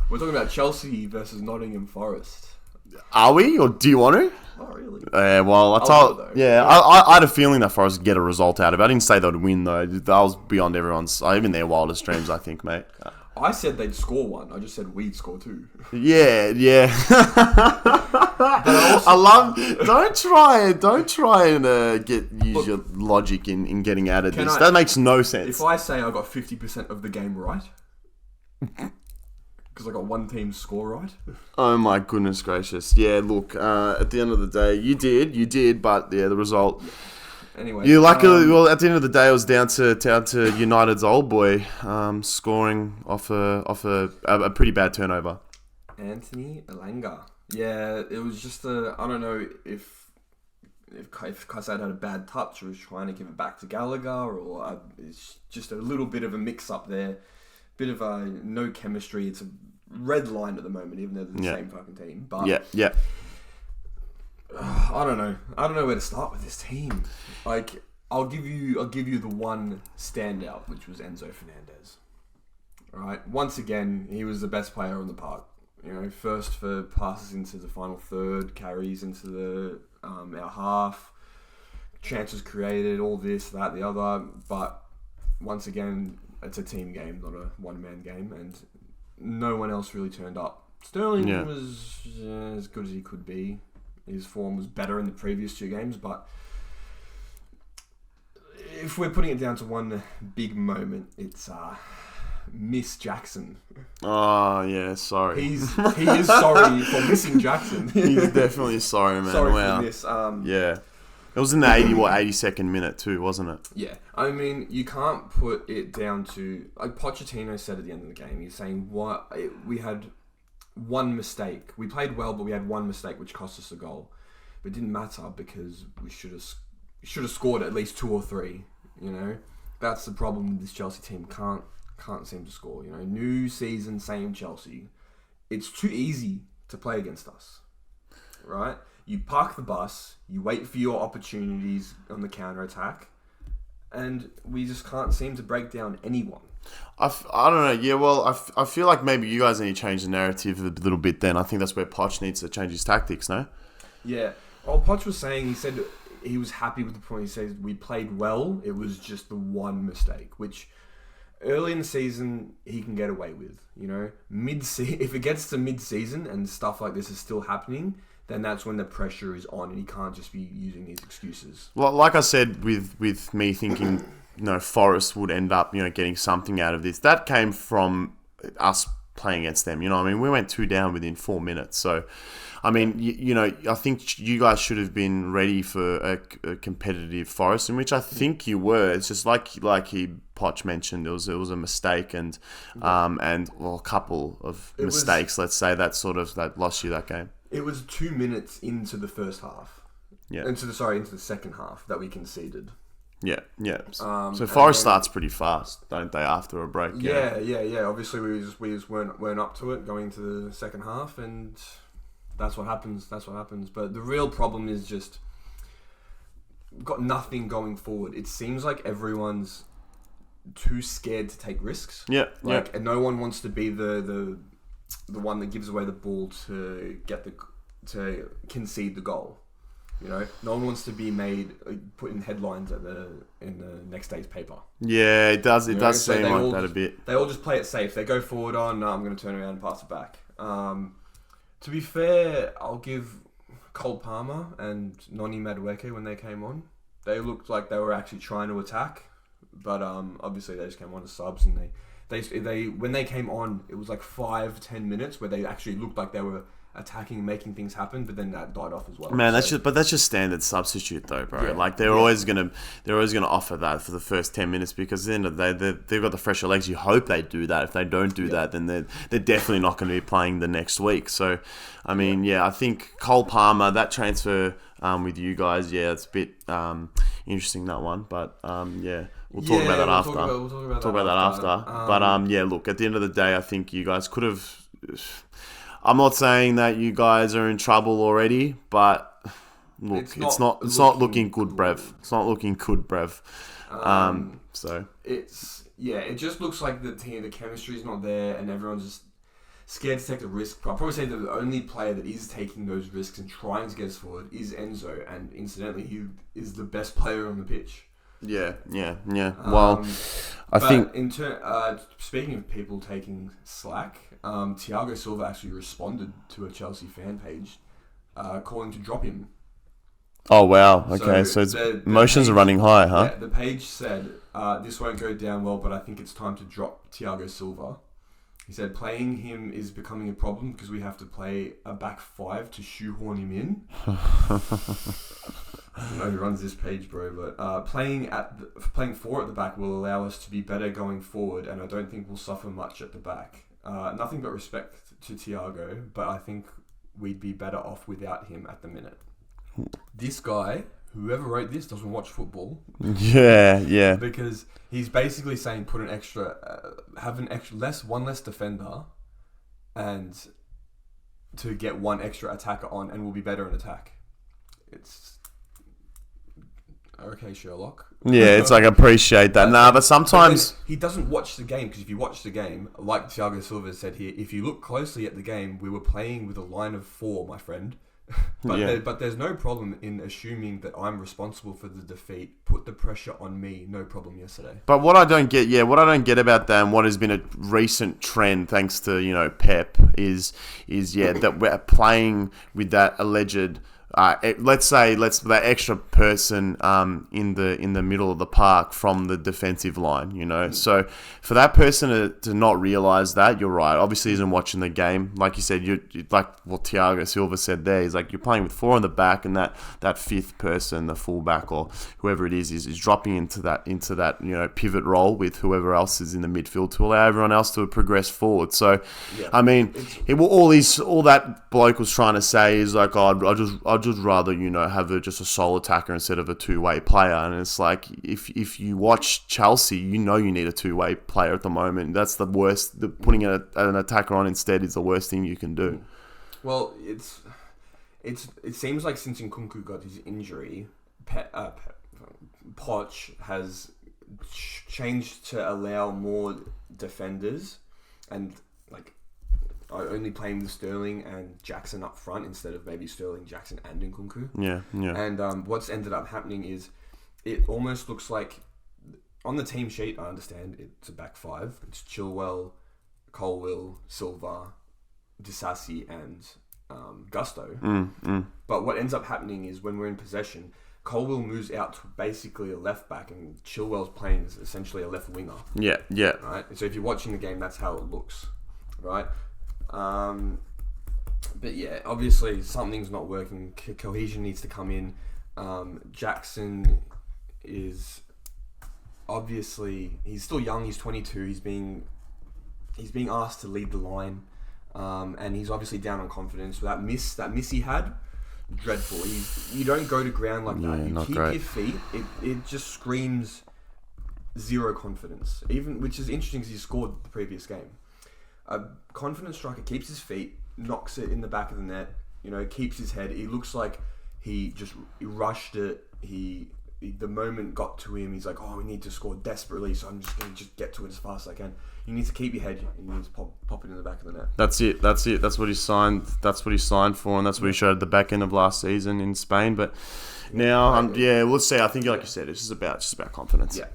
We're talking about Chelsea versus Nottingham Forest. Are we, or do you want to? Oh, really? Well, I had a feeling that Forest would get a result out of it. I didn't say they'd win, though. That was beyond everyone's, even their wildest dreams, I think, mate. I said they'd score one. I just said we'd score two. Yeah. Don't try and use your logic in getting out of this. That makes no sense. If I say I got 50% of the game right, because I got one team's score right. Oh my goodness gracious! Yeah, look. At the end of the day, you did, but yeah, the result. Anyway, you luckily. Well, at the end of the day, it was down to United's old boy scoring off a pretty bad turnover. Anthony Elanga. Yeah, it was just I don't know if Kaiser had a bad touch or was trying to give it back to Gallagher, or it's just a little bit of a mix-up there. Bit of no chemistry. It's a red line at the moment, even though they're the same fucking team. But yeah. I don't know. I don't know where to start with this team. Like, I'll give you the one standout, which was Enzo Fernandez. All right. Once again, he was the best player on the park. You know, first for passes into the final third, carries into the our half, chances created, all this, that, the other. But once again, it's a team game, not a one-man game, and no one else really turned up. Sterling was as good as he could be. His form was better in the previous two games, but if we're putting it down to one big moment, it's Miss Jackson. Oh, yeah, sorry. He is sorry for missing Jackson. He's definitely sorry, man. Sorry wow. for this. Yeah. It was in the 82nd minute too, wasn't it? Yeah. I mean, you can't put it down to... Like Pochettino said at the end of the game, he's saying, we had one mistake. We played well, but we had one mistake which cost us a goal. But it didn't matter because we should have scored at least 2 or 3, you know? That's the problem with this Chelsea team. Can't seem to score, you know? New season, same Chelsea. It's too easy to play against us, right? You park the bus, you wait for your opportunities on the counter-attack, and we just can't seem to break down anyone. I don't know. Yeah, well, I feel like maybe you guys need to change the narrative a little bit then. I think that's where Poch needs to change his tactics, no? Yeah. Well, Poch was saying, he said he was happy with the point. He says, we played well, it was just the one mistake, which early in the season, he can get away with, you know? If it gets to mid-season and stuff like this is still happening, then that's when the pressure is on and he can't just be using these excuses. Well, like I said, with me thinking, Forest would end up, getting something out of this. That came from us playing against them. You know what I mean? We went 2 down within 4 minutes. So, I mean, I think you guys should have been ready for a competitive Forest, in which I think you were. It's just like Poch mentioned, it was a mistake and a couple of mistakes, let's say, that lost you that game. It was 2 minutes into the first half. Yeah. Into the second half that we conceded. Yeah. So Forest starts pretty fast, don't they, after a break? Yeah. Obviously, we just weren't up to it going into the second half, and that's what happens. But the real problem is just got nothing going forward. It seems like everyone's too scared to take risks. Yeah. And no one wants to be the one that gives away the ball to concede the goal. You know, no one wants to be put in headlines in the next day's paper. Yeah, it does. It does seem like that a bit. They all just play it safe. They go forward on. No, I'm going to turn around and pass it back. To be fair, I'll give Cole Palmer and Noni Madueke when they came on. They looked like they were actually trying to attack, but obviously they just came on as subs, and they when they came on, it was like 5-10 minutes where they actually looked like they were attacking, making things happen, but then that died off as well. Man, that's just standard substitute though, bro. Yeah. Like they're always gonna offer that for the first 10 minutes because at the end of the day they've got the fresher legs. You hope they do that. If they don't do that, then they're definitely not going to be playing the next week. So, I mean, I think Cole Palmer, that transfer with you guys, it's a bit interesting, that one. But we'll talk about that after. We'll talk about that after. But look, at the end of the day, I think you guys could have. I'm not saying that you guys are in trouble already, but look, it's not looking good, Brev. It's not looking good, Brev. So it just looks like the chemistry's not there, and everyone's just scared to take the risk. I'll probably say that the only player that is taking those risks and trying to get us forward is Enzo, and incidentally, he is the best player on the pitch. Yeah. Well, I think speaking of people taking slack, Thiago Silva actually responded to a Chelsea fan page, calling to drop him. Oh wow! Okay, so emotions are running high, huh? Yeah, the page said, "This won't go down well, but I think it's time to drop Thiago Silva." He said, "Playing him is becoming a problem because we have to play a back five to shoehorn him in." I don't know who runs this page, bro, but playing four at the back will allow us to be better going forward, and I don't think we'll suffer much at the back. Nothing but respect to Thiago, but I think we'd be better off without him at the minute. This guy, whoever wrote this, doesn't watch football. Yeah. Because he's basically saying put an extra, one less defender, and to get one extra attacker on, and we'll be better in attack. It's okay, Sherlock. Yeah, it's like appreciate that. But sometimes he doesn't watch the game, because if you watch the game, like Thiago Silva said here, if you look closely at the game, we were playing with a line of four, my friend. But there's no problem in assuming that I'm responsible for the defeat. Put the pressure on me. No problem yesterday. But what I don't get about that, and what has been a recent trend, thanks to Pep, is that we're playing with that alleged. Let's that extra person in the middle of the park from the defensive line, So for that person to not realise that, you're right. Obviously, isn't watching the game. Like you said, you like what Thiago Silva said there. He's like, you're playing with four on the back, and that fifth person, the fullback or whoever it is dropping into that pivot role with whoever else is in the midfield to allow everyone else to progress forward. So, yeah, I mean, all that bloke was trying to say is like, I'd just rather have just a sole attacker instead of a two-way player. And it's like, if you watch Chelsea, you need a two-way player at the moment. That's the worst. Putting an attacker on instead is the worst thing you can do. Well, it seems like since Nkunku got his injury, Poch has changed to allow more defenders and only playing with Sterling and Jackson up front instead of maybe Sterling, Jackson, and Nkunku. Yeah. And what's ended up happening is it almost looks like on the team sheet, I understand it's a back five. It's Chilwell, Colwill, Silva, Disasi, and Gusto. But what ends up happening is when we're in possession, Colwill moves out to basically a left back, and Chilwell's playing as essentially a left winger. Yeah. Right. So if you're watching the game, that's how it looks, right? But yeah, obviously something's not working. Cohesion needs to come in. Jackson is obviously, he's still young. He's 22. He's being asked to lead the line, and he's obviously down on confidence. That miss he had, dreadful. You don't go to ground like that. You keep your feet. It just screams zero confidence. Which is interesting because he scored the previous game. A confident striker keeps his feet, knocks it in the back of the net, keeps his head. He looks like he rushed it. The moment got to him. He's like, we need to score desperately, so I'm just going to get to it as fast as I can. You need to keep your head. You need to pop it in the back of the net. That's it. That's what he signed. That's what he signed for, and that's what he showed at the back end of last season in Spain. But now, we'll see. I think, like you said, it's just about confidence. Yeah.